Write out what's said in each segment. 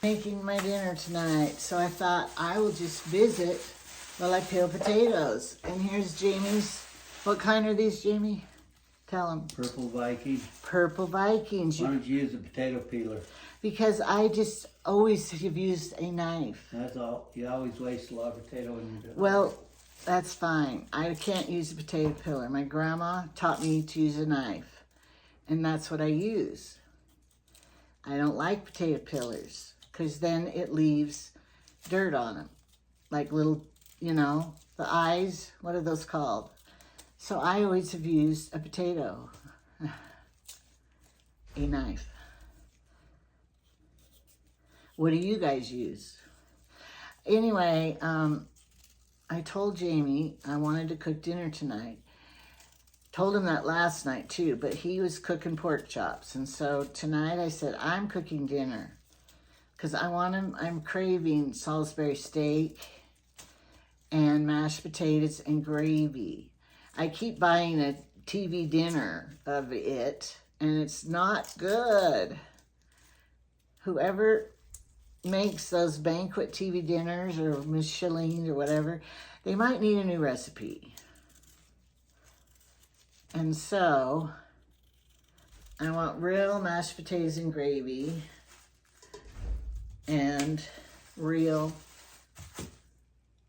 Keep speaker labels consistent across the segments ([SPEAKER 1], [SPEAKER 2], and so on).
[SPEAKER 1] Making my dinner tonight, so I thought I will just visit while I peel potatoes. And here's Jamie's. What kind are these, Jamie? Tell him.
[SPEAKER 2] Purple Viking.
[SPEAKER 1] Purple Vikings.
[SPEAKER 2] Why don't you use a potato peeler?
[SPEAKER 1] Because I just always have used a knife.
[SPEAKER 2] That's all. You always waste a lot of potato when you do it.
[SPEAKER 1] Well, that's fine. I can't use a potato peeler. My grandma taught me to use a knife, and that's what I use. I don't like potato peelers because then it leaves dirt on them, like little, you know, the eyes. What are those called? So I always have used a potato, a knife. What do you guys use? Anyway, I told Jamie I wanted to cook dinner tonight. Told him that last night too, but he was cooking pork chops. And so tonight I said, I'm cooking dinner because I'm craving Salisbury steak and mashed potatoes and gravy. I keep buying a TV dinner of it and it's not good. Whoever makes those banquet TV dinners or Michelin or whatever, they might need a new recipe. And so, I want real mashed potatoes and gravy and real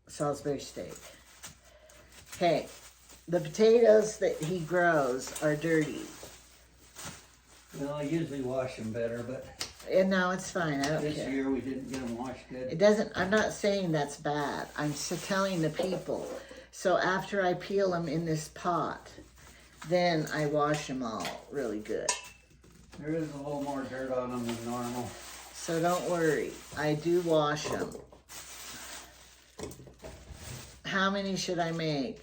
[SPEAKER 1] Salisbury steak. Okay, the potatoes that he grows are dirty.
[SPEAKER 2] Well, I usually wash them better, but
[SPEAKER 1] And no, it's fine, I don't
[SPEAKER 2] this
[SPEAKER 1] care.
[SPEAKER 2] year we didn't get them washed good.
[SPEAKER 1] It doesn't, I'm not saying that's bad. I'm just telling the people. So after I peel them in this pot, then I wash them all really good.
[SPEAKER 2] There is a little more dirt on them than normal.
[SPEAKER 1] So don't worry, I do wash them. How many should I make?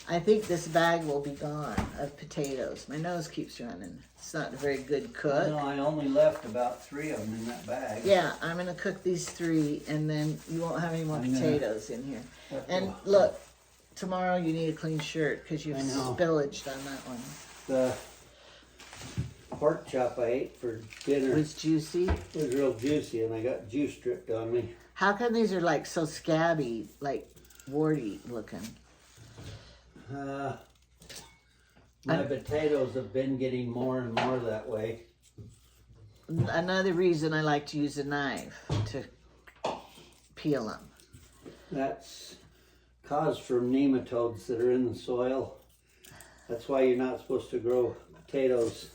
[SPEAKER 1] I think this bag will be gone of potatoes. My nose keeps running. It's not a very good cook.
[SPEAKER 2] No, I only left about 3 of them in that bag.
[SPEAKER 1] Yeah, I'm gonna cook these 3 and then you won't have any more potatoes in here.
[SPEAKER 2] That's
[SPEAKER 1] And
[SPEAKER 2] all.
[SPEAKER 1] look, tomorrow you need a clean shirt because you've
[SPEAKER 2] I know.
[SPEAKER 1] spillaged on that one.
[SPEAKER 2] The pork chop I ate for
[SPEAKER 1] It
[SPEAKER 2] dinner
[SPEAKER 1] was juicy.
[SPEAKER 2] was real juicy, and I got juice dripped on me.
[SPEAKER 1] How come these are like so scabby, like warty looking?
[SPEAKER 2] My potatoes have been getting more and more that way.
[SPEAKER 1] Another reason I like to use a knife to peel them.
[SPEAKER 2] That's caused from nematodes that are in the soil. That's why you're not supposed to grow potatoes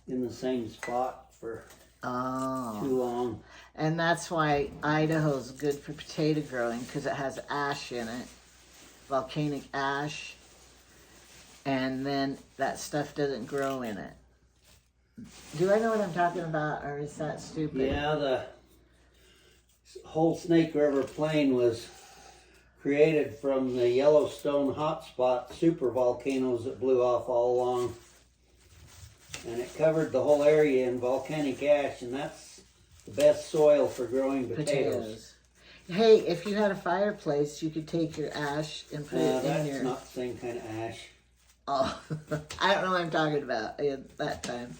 [SPEAKER 2] in the same spot for too long.
[SPEAKER 1] And that's why Idaho's good for potato growing because it has ash in it, volcanic ash, and then that stuff doesn't grow in it. Do I know what I'm talking about, or is that stupid?
[SPEAKER 2] Yeah, the whole Snake River Plain was created from the Yellowstone hotspot supervolcanoes that blew off all along. And it covered the whole area in volcanic ash, and that's the best soil for growing potatoes.
[SPEAKER 1] Hey, if you had a fireplace, you could take your ash and put it in
[SPEAKER 2] That's
[SPEAKER 1] your...
[SPEAKER 2] not the same kind of ash.
[SPEAKER 1] Oh, I don't know what I'm talking about at that time.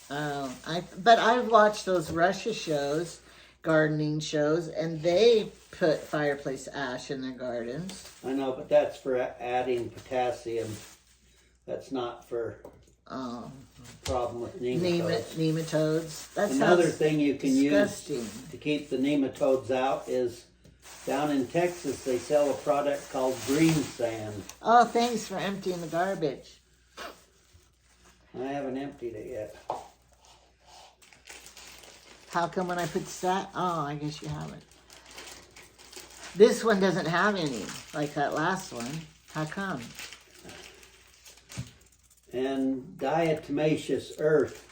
[SPEAKER 1] But I've watched those Russia shows, gardening shows, and they put fireplace ash in their gardens.
[SPEAKER 2] I know, but that's for adding potassium. That's not for problem with nematodes.
[SPEAKER 1] Nematodes. That
[SPEAKER 2] Another
[SPEAKER 1] sounds
[SPEAKER 2] thing you can
[SPEAKER 1] disgusting.
[SPEAKER 2] use to keep the nematodes out is down in Texas they sell a product called green sand.
[SPEAKER 1] Oh, thanks for emptying the garbage.
[SPEAKER 2] I haven't emptied it yet.
[SPEAKER 1] How come when I put sat? Oh, I guess you haven't. This one doesn't have any, like that last one. How come?
[SPEAKER 2] And diatomaceous earth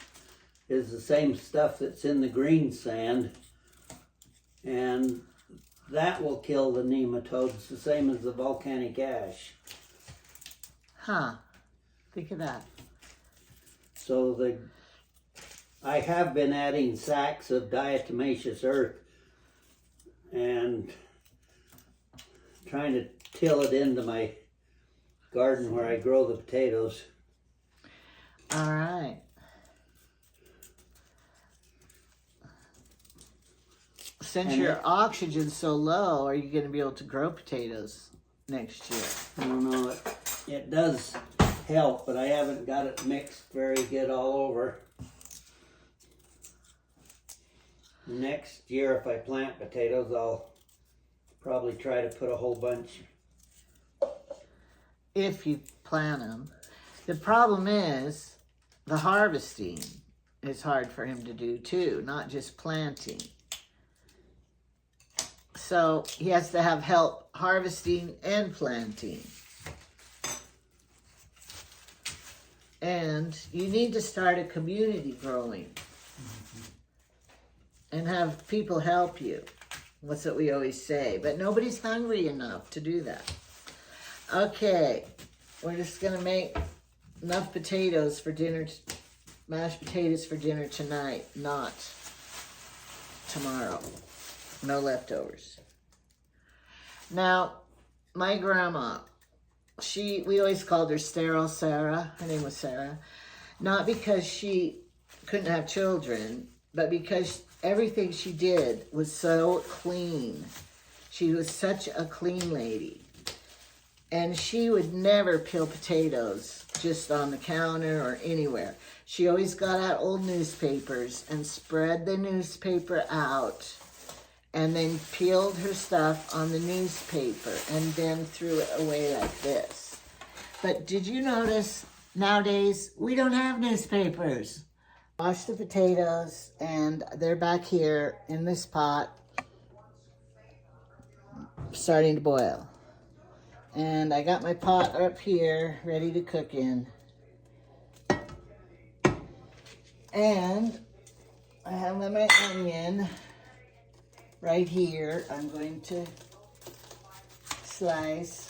[SPEAKER 2] is the same stuff that's in the green sand, and that will kill the nematodes the same as the volcanic ash.
[SPEAKER 1] Huh. Think of that.
[SPEAKER 2] So I have been adding sacks of diatomaceous earth and trying to till it into my garden where I grow the potatoes.
[SPEAKER 1] All right. Since
[SPEAKER 2] And
[SPEAKER 1] your oxygen's so low, are you going to be able to grow potatoes next year?
[SPEAKER 2] I don't know. It does help, but I haven't got it mixed very good all over. Next year, if I plant potatoes, I'll probably try to put a whole bunch.
[SPEAKER 1] If you plant them. The problem is the harvesting is hard for him to do too, not just planting. So he has to have help harvesting and planting. And you need to start a community growing and have people help you. That's what we always say. But nobody's hungry enough to do that. Okay, we're just going to make enough potatoes for dinner, mashed potatoes for dinner tonight, not tomorrow. No leftovers. Now, my grandma, we always called her Sterile Sarah. Her name was Sarah. Not because she couldn't have children, but because everything she did was so clean. She was such a clean lady. And she would never peel potatoes just on the counter or anywhere. She always got out old newspapers and spread the newspaper out and then peeled her stuff on the newspaper and then threw it away like this. But did you notice nowadays we don't have newspapers? Wash the potatoes and they're back here in this pot starting to boil. And I got my pot up here ready to cook in. And I have my onion right here. I'm going to slice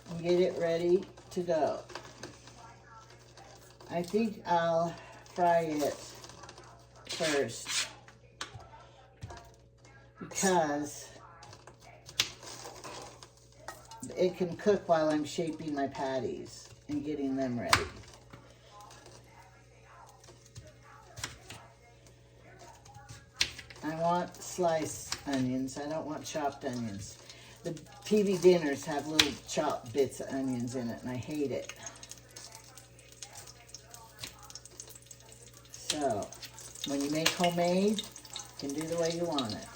[SPEAKER 1] and get it ready to go. I think I'll fry it first because it can cook while I'm shaping my patties and getting them ready. I want sliced onions. I don't want chopped onions. The TV dinners have little chopped bits of onions in it, and I hate it. So, when you make homemade, you can do the way you want it.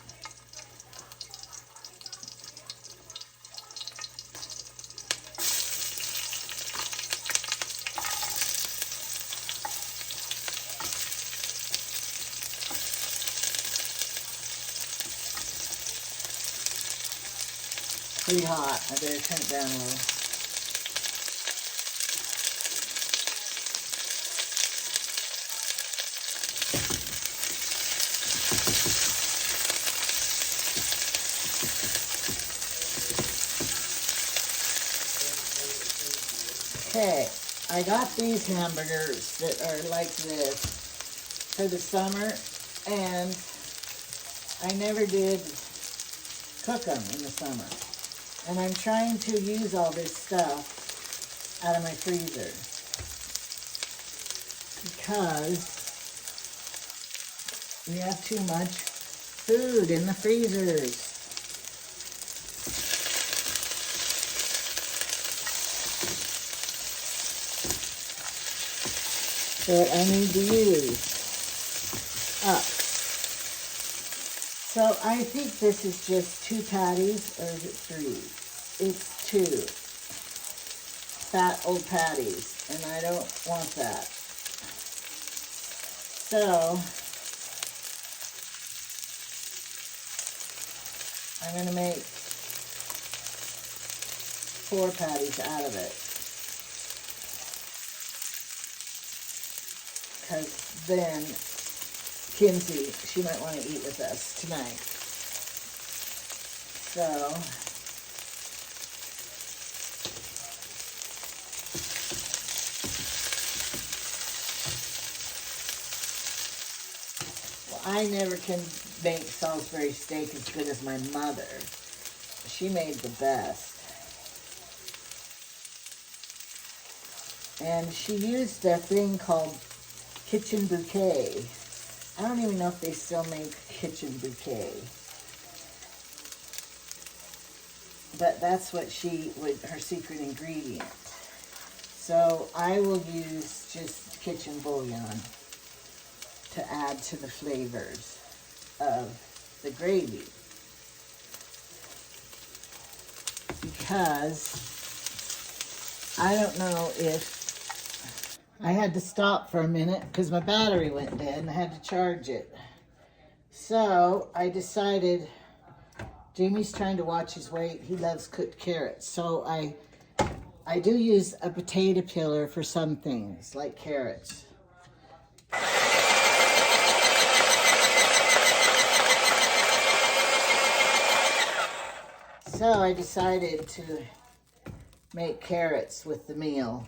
[SPEAKER 1] Pretty hot. I better turn it down a little. Okay, I got these hamburgers that are like this for the summer, and I never did cook them in the summer. And I'm trying to use all this stuff out of my freezer because we have too much food in the freezers. That I need to use up. So I think this is just 2 patties, or is it 3? It's 2 fat old patties, and I don't want that. So I'm going to make 4 patties out of it. Because then Kinsey, she might want to eat with us tonight. So I never can make Salisbury steak as good as my mother. She made the best. And she used a thing called Kitchen Bouquet. I don't even know if they still make Kitchen Bouquet. but that's what she would, her secret ingredient. So I will use just kitchen bouillon to add to the flavors of the gravy. Because I don't know if I had to stop for a minute because my battery went dead and I had to charge it. So I decided, Jamie's trying to watch his weight. He loves cooked carrots. So I do use a potato peeler for some things like carrots. So I decided to make carrots with the meal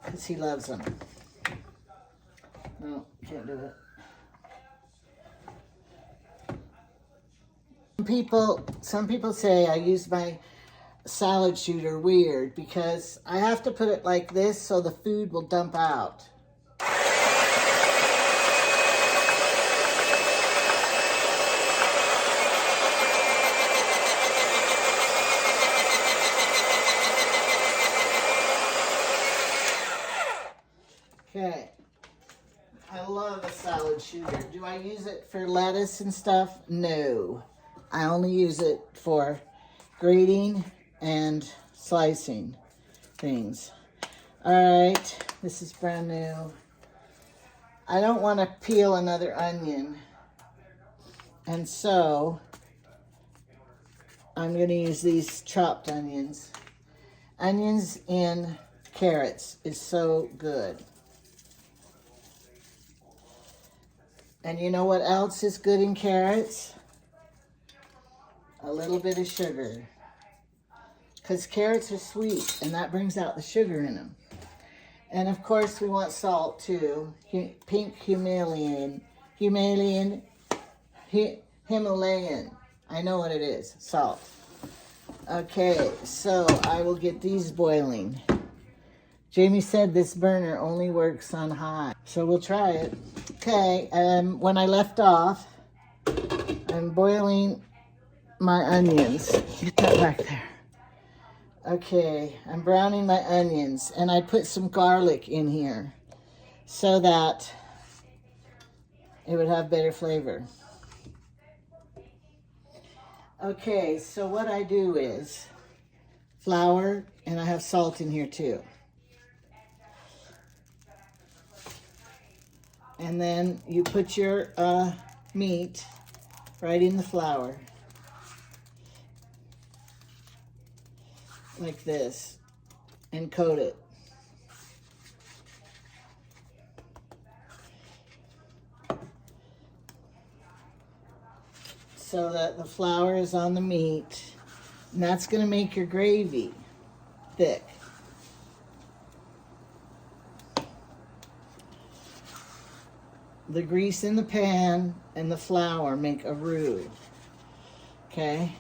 [SPEAKER 1] because he loves them. No, can't do it. Some people say I use my salad shooter weird because I have to put it like this so the food will dump out. Okay, I love a salad shooter. Do I use it for lettuce and stuff? No. I only use it for grating and slicing things. All right, this is brand new. I don't want to peel another onion, and so I'm going to use these chopped onions. Onions in carrots is so good. And you know what else is good in carrots? A little bit of sugar. Because carrots are sweet, and that brings out the sugar in them. And of course, we want salt too. Pink Himalayan. I know what it is, salt. Okay, so I will get these boiling. Jamie said this burner only works on high, so we'll try it. Okay, when I left off, I'm boiling my onions. Get that back there. Okay, I'm browning my onions, and I put some garlic in here so that it would have better flavor. Okay, so what I do is flour, and I have salt in here too. And then you put your meat right in the flour. Like this. And coat it. So that the flour is on the meat. And that's going to make your gravy thick. The grease in the pan and the flour make a roux. Okay?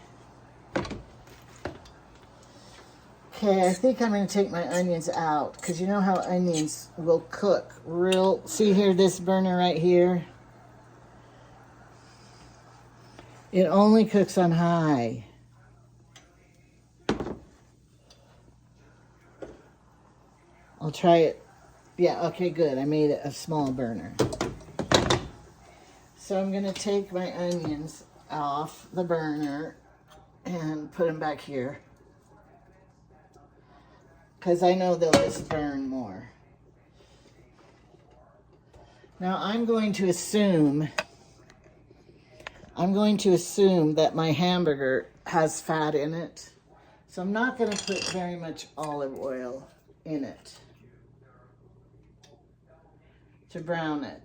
[SPEAKER 1] Okay, I think I'm going to take my onions out because you know how onions will cook real. See here, this burner right here? It only cooks on high. I'll try it. Yeah, okay, good. I made it a small burner. So I'm going to take my onions off the burner and put them back here. Because I know they'll just burn more. Now I'm going to assume that my hamburger has fat in it. So I'm not going to put very much olive oil in it to brown it.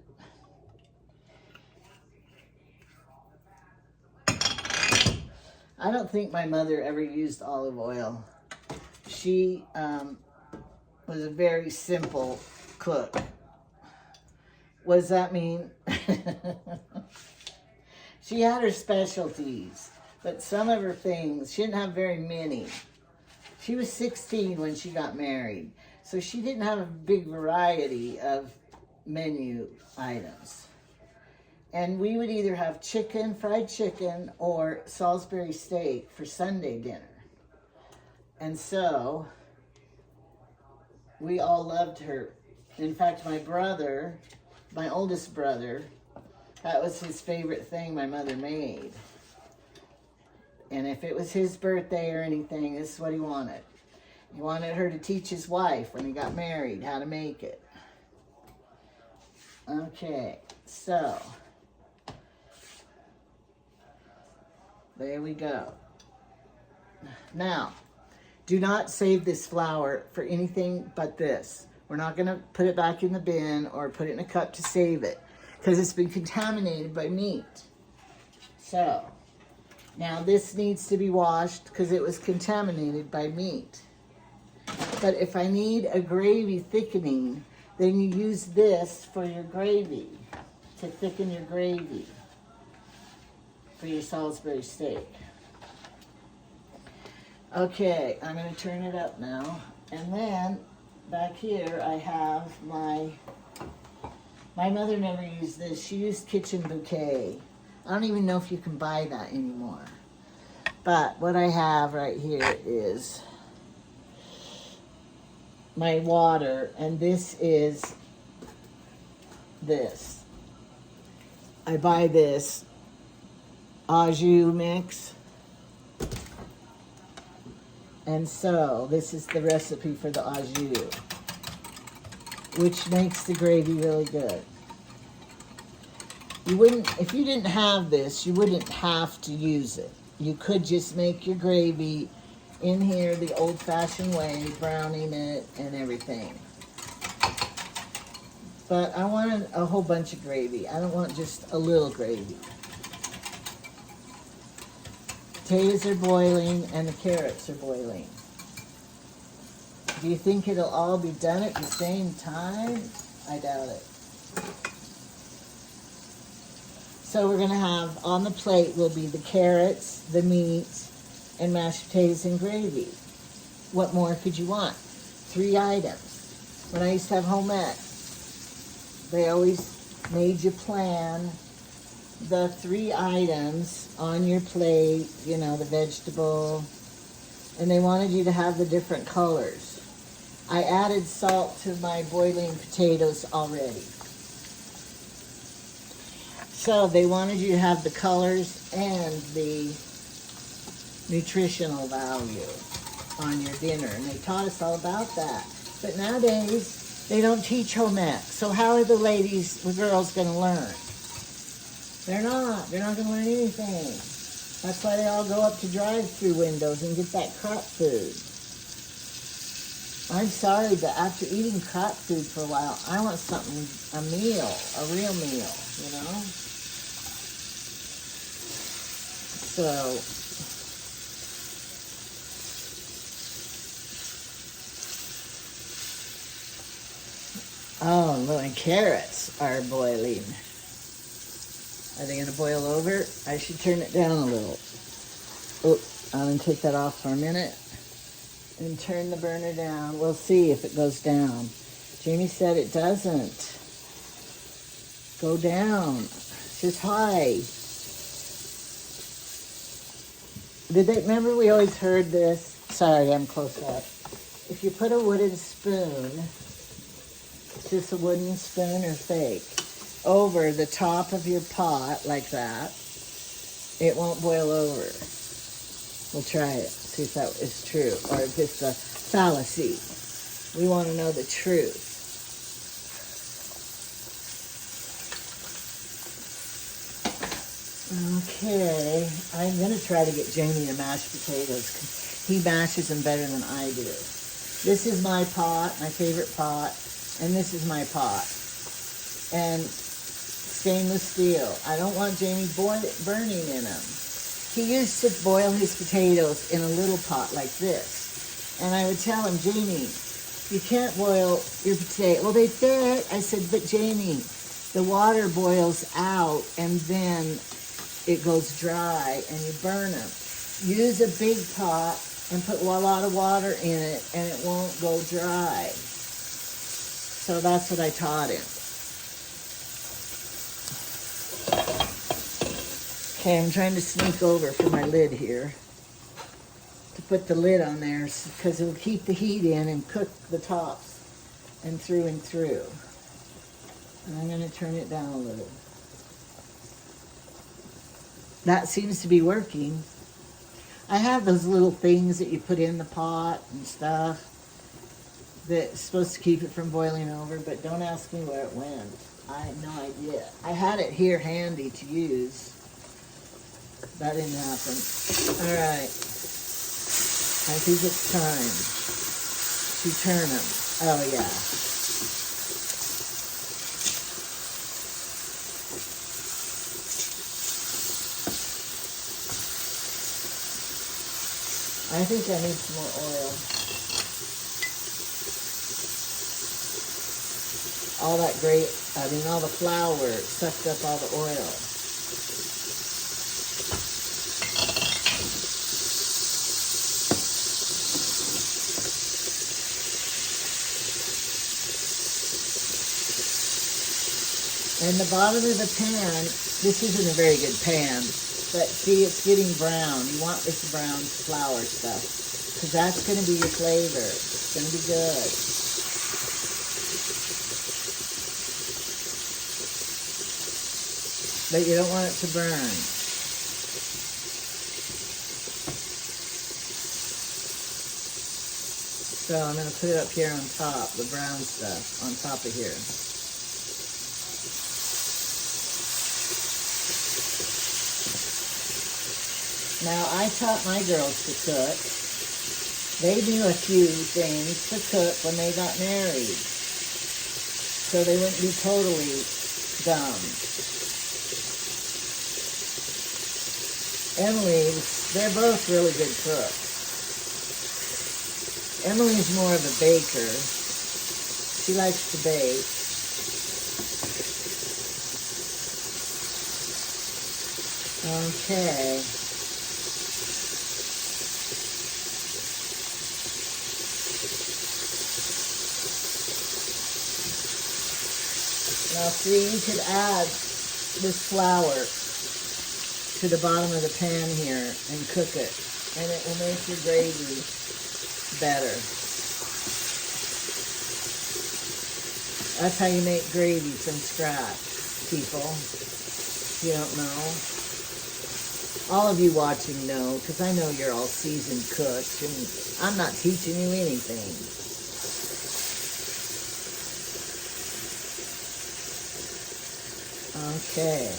[SPEAKER 1] I don't think my mother ever used olive oil. She was a very simple cook. What does that mean? She had her specialties, but some of her things, she didn't have very many. She was 16 when she got married, so she didn't have a big variety of menu items. And we would either have chicken, fried chicken, or Salisbury steak for Sunday dinner. And so, we all loved her. In fact, my brother, my oldest brother, that was his favorite thing my mother made. And if it was his birthday or anything, this is what he wanted. He wanted her to teach his wife when he got married how to make it. Okay, so there we go. Now, do not save this flour for anything but this. We're not going to put it back in the bin or put it in a cup to save it because it's been contaminated by meat. So, now this needs to be washed because it was contaminated by meat. But if I need a gravy thickening, then you use this for your gravy, to thicken your gravy for your Salisbury steak. Okay, I'm going to turn it up now. And then back here I have my mother never used this. She used Kitchen Bouquet. I don't even know if you can buy that anymore. But what I have right here is my water, and this is this. I buy this au jus mix. And so this is the recipe for the au jus, which makes the gravy really good. You wouldn't, if you didn't have this, you wouldn't have to use it. You could just make your gravy in here the old-fashioned way, browning it and everything. But I wanted a whole bunch of gravy. I don't want just a little gravy. Potatoes are boiling and the carrots are boiling. Do you think it'll all be done at the same time? I doubt it. So we're going to have, on the plate will be the carrots, the meat, and mashed potatoes and gravy. What more could you want? 3 items. When I used to have home ec, they always made you plan the 3 items on your plate, you know, the vegetable, and they wanted you to have the different colors. I added salt to my boiling potatoes already. So they wanted you to have the colors and the nutritional value on your dinner, and they taught us all about that. But nowadays, they don't teach home ec. So how are the girls going to learn? They're not going to learn anything. That's why they all go up to drive-through windows and get that crap food. I'm sorry, but after eating crap food for a while, I want something, a meal, a real meal, you know? So, oh, my carrots are boiling. Are they going to boil over? I should turn it down a little. Oh, I'm going to take that off for a minute and turn the burner down. We'll see if it goes down. Jamie said it doesn't go down. It's just high. Remember we always heard this? Sorry, I'm close up. If you put a wooden spoon, it's just a wooden spoon or fake, over the top of your pot like that, it won't boil over. We'll try it, see if that is true, or if it's a fallacy. We want to know the truth. Okay, I'm going to try to get Jamie to mash potatoes because he mashes them better than I do. This is my pot, my favorite pot, and this is my pot. And stainless steel. I don't want Jamie burning in them. He used to boil his potatoes in a little pot like this. And I would tell him, Jamie, you can't boil your potato. Well, they fit. I said, but Jamie, the water boils out and then it goes dry and you burn them. Use a big pot and put a lot of water in it and it won't go dry. So that's what I taught him. Okay, I'm trying to sneak over for my lid here to put the lid on there because it'll keep the heat in and cook the tops and through and through. And I'm going to turn it down a little. That seems to be working. I have those little things that you put in the pot and stuff that's supposed to keep it from boiling over, but don't ask me where it went. I have no idea. I had it here handy to use. That didn't happen. All right. I think it's time to turn them. Oh, yeah. I think I need some more oil. All that all the flour sucked up all the oil. And the bottom of the pan, this isn't a very good pan, but see, it's getting brown. You want this brown flour stuff, because that's going to be your flavor. It's going to be good. But you don't want it to burn. So I'm going to put it up here on top, the brown stuff, on top of here. Now, I taught my girls to cook. They knew a few things to cook when they got married, so they wouldn't be totally dumb. Emily, they're both really good cooks. Emily's more of a baker. She likes to bake. Okay. Now see, you could add this flour to the bottom of the pan here and cook it, and it will make your gravy better. That's how you make gravy from scratch, people. If you don't know. All of you watching know, because I know you're all seasoned cooks, and I'm not teaching you anything. Okay,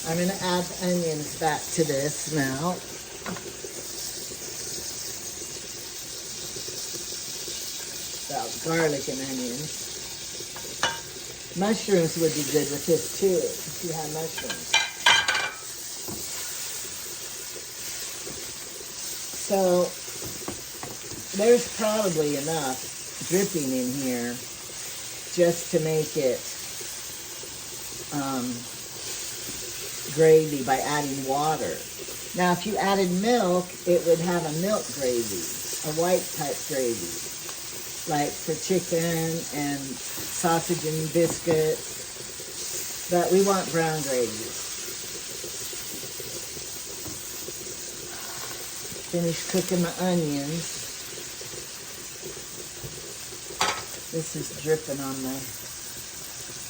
[SPEAKER 1] I'm going to add the onions back to this now. About garlic and onions. Mushrooms would be good with this too, if you have mushrooms. So, there's probably enough dripping in here just to make it gravy by adding water. Now, if you added milk, it would have a milk gravy, a white type gravy, like for chicken and sausage and biscuit. But we want brown gravy. Finish cooking my onions. This is dripping on my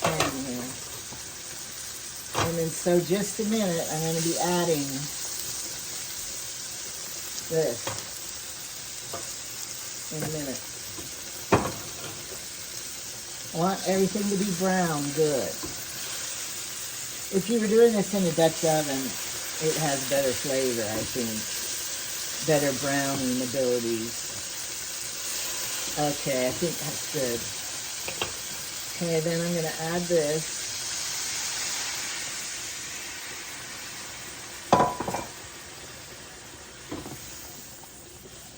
[SPEAKER 1] pan here. And then, so just a minute, I'm going to be adding this in a minute. I want everything to be brown good. If you were doing this in a Dutch oven, it has better flavor, I think. Better browning abilities. Okay, I think that's good. Okay, then I'm going to add this.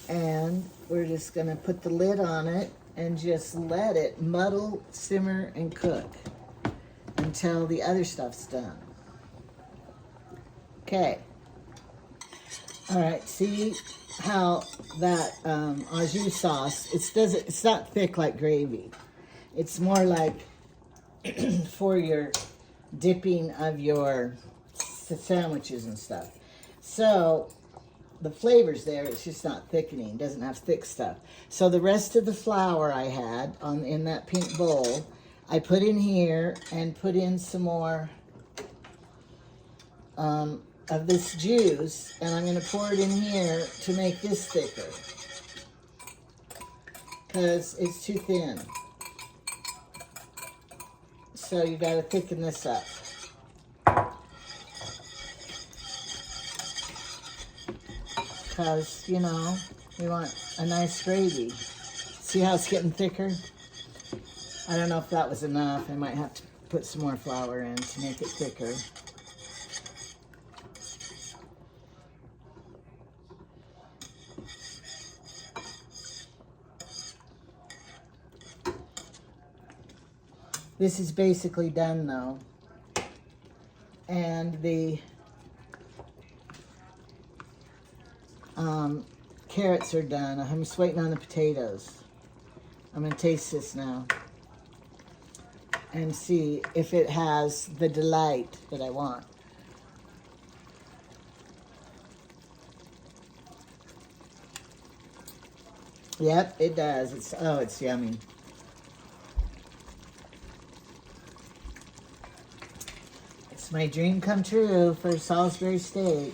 [SPEAKER 1] And we're just going to put the lid on it and just let it muddle, simmer, and cook until the other stuff's done. Okay. All right, see how that au jus sauce, it's not thick like gravy. It's more like for your dipping of your sandwiches and stuff. So the flavor's there, it's just not thickening, doesn't have thick stuff. So the rest of the flour I had in that pink bowl, I put in here and put in some more of this juice, and I'm going to pour it in here to make this thicker because it's too thin. So you got to thicken this up. Because, you know, we want a nice gravy. See how it's getting thicker? I don't know if that was enough. I might have to put some more flour in to make it thicker. This is basically done though. And the carrots are done. I'm just waiting on the potatoes. I'm going to taste this now and see if it has the delight that I want. Yep, it does. It's yummy. It's my dream come true for Salisbury steak.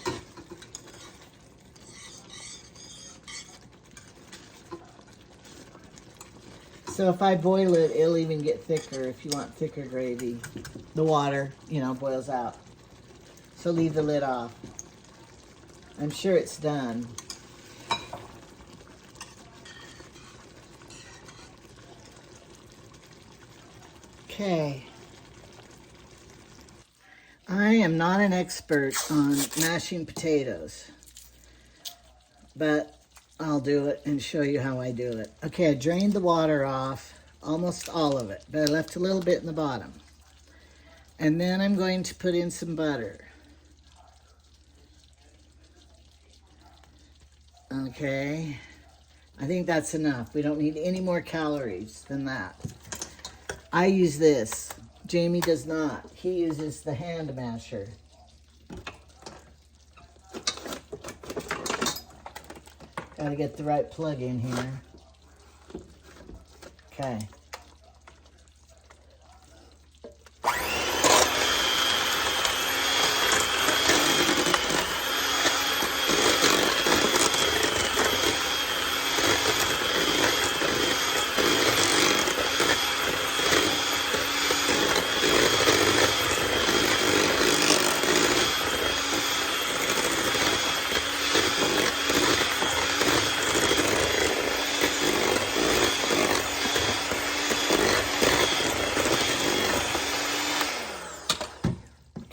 [SPEAKER 1] So if I boil it, it'll even get thicker if you want thicker gravy. The water, you know, boils out. So leave the lid off. I'm sure it's done. Okay. I am not an expert on mashing potatoes, but I'll do it and show you how I do it. Okay, I drained the water off, almost all of it, but I left a little bit in the bottom. And then I'm going to put in some butter. Okay, I think that's enough. We don't need any more calories than that. I use this. Jamie does not. He uses the hand masher. Gotta get the right plug in here. Okay.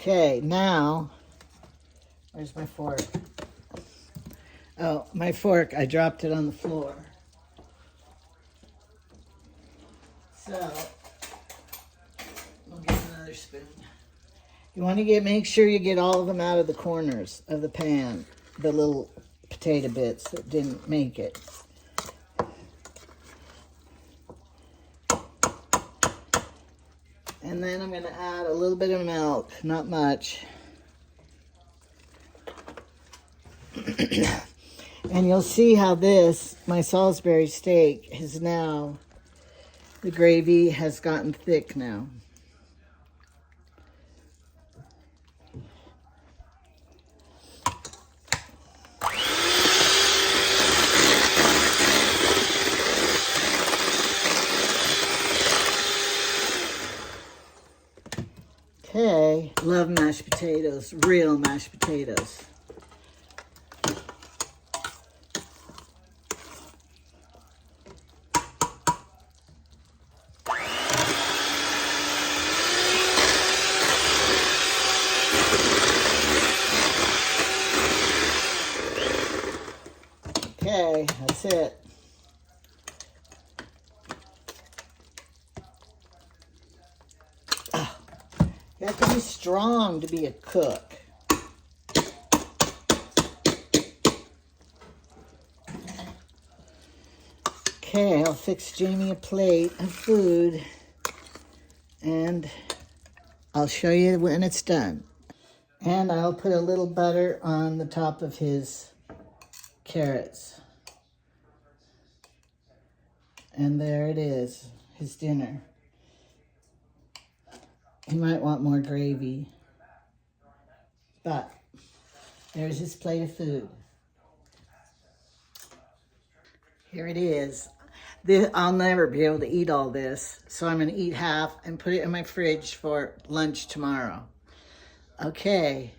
[SPEAKER 1] Okay, now, where's my fork? Oh, my fork, I dropped it on the floor. So, we'll get another spoon. You want to make sure you get all of them out of the corners of the pan, the little potato bits that didn't make it. And then I'm going to add a little bit of milk, not much. And you'll see how this, my Salisbury steak, is now, the gravy has gotten thick now. Okay, love mashed potatoes, real mashed potatoes. Okay, that's it. You have to be strong to be a cook. Okay, I'll fix Jamie a plate of food and I'll show you when it's done. And I'll put a little butter on the top of his carrots. And there it is, his dinner. He might want more gravy. But there's his plate of food. Here it is. I'll never be able to eat all this, so I'm going to eat half and put it in my fridge for lunch tomorrow. Okay.